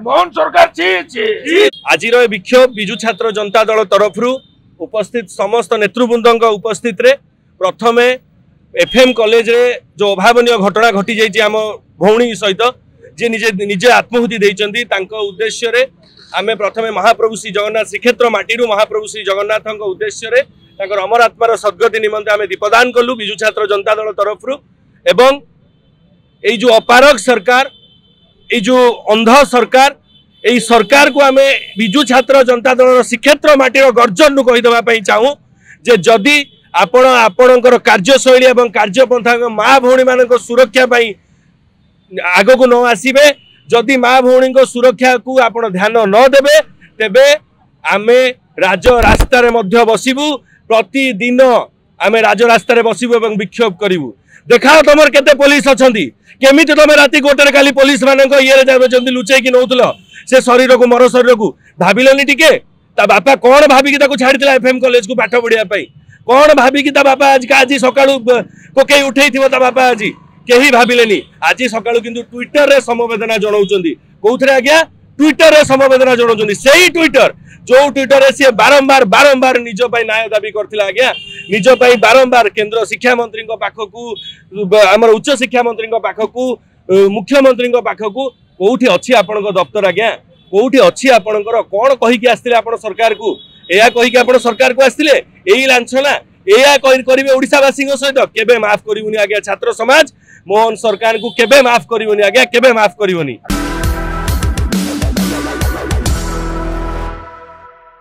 मोहन सरकार आज विक्षोभ विजु छात्र जनता दल तरफ उपस्थित समस्त नेतृवृंद उपस्थित रे प्रथम एफएम कॉलेज रे जो अभावनीय घटना घटी जाइए आम भौणी सहित जे निजे निजे आत्महुति देइचंदी तांको उद्देश्य रे आमे प्रथमे महाप्रभु श्री जगन्नाथ श्रीक्षेत्र माटी महाप्रभु श्री जगन्नाथ उद्देश्य रे तांकर अमर आत्मार सद्गति निमंते आमे दीपदान कलु विजु छात्र जनता दल तरफ एवं एई जो अपारग सरकार एई जो अंध सरकार एई सरकार को आमे विजु छात्र जनता दल श्रीक्षेत्र माटीर गर्जन कहीदेवा चाहूँ जे जदि आपण आपणकर कार्यशैली एवं कार्यपंथा माँ भौणी मान सुरक्षा आग को न आसबे जदि माँ भौणी सुरक्षा को आप ध्यान न देबे तेबे आमे राज रास्ता बसबू प्रतिदिन आमे राज रास्ता बसबू एवं विक्षोभ करूँ देखाओ तुम केते पुलिस अच्छा केमी तुम राति गोटे खाली पुलिस मान ये लुचेकी नौल से शरीर को मर शरीर को भाविलनि टिके ता बापा कौन भाविकी छाड़ी एफएम कॉलेज को पाठ पढ़ाई कौन भाविकी ता बापा आज सका कोकई उठे ता बापा आज कहीं भाविलेनी आज सका किंतु ट्विटर रे समवेदना जनाऊँच कौन आज्ञा ट्विटर रे समवेदना जनाऊँच से ट्विटर जो ट्विटर रे सी बारंबार बारंबार निज न्याय दाबी करथिला आज्ञा निज बारंबार केंद्र शिक्षा मंत्री पाखकू आमर उच्च शिक्षा मंत्री पाखकू मुख्यमंत्री पाखकू कौटी अच्छी आपण दफ्तर आज्ञा कौटी अच्छी आपणकर कौन कहीकि आसते आपण सरकार को या कहीकि आपण सरकार को आसते यही लांछना या करेंगे ओडिशावासी सहित केबे माफ करूनी आज्ञा छात्र समाज मोहन सरकार को केबे माफ करूनी आज्ञा केबे माफ करूनी।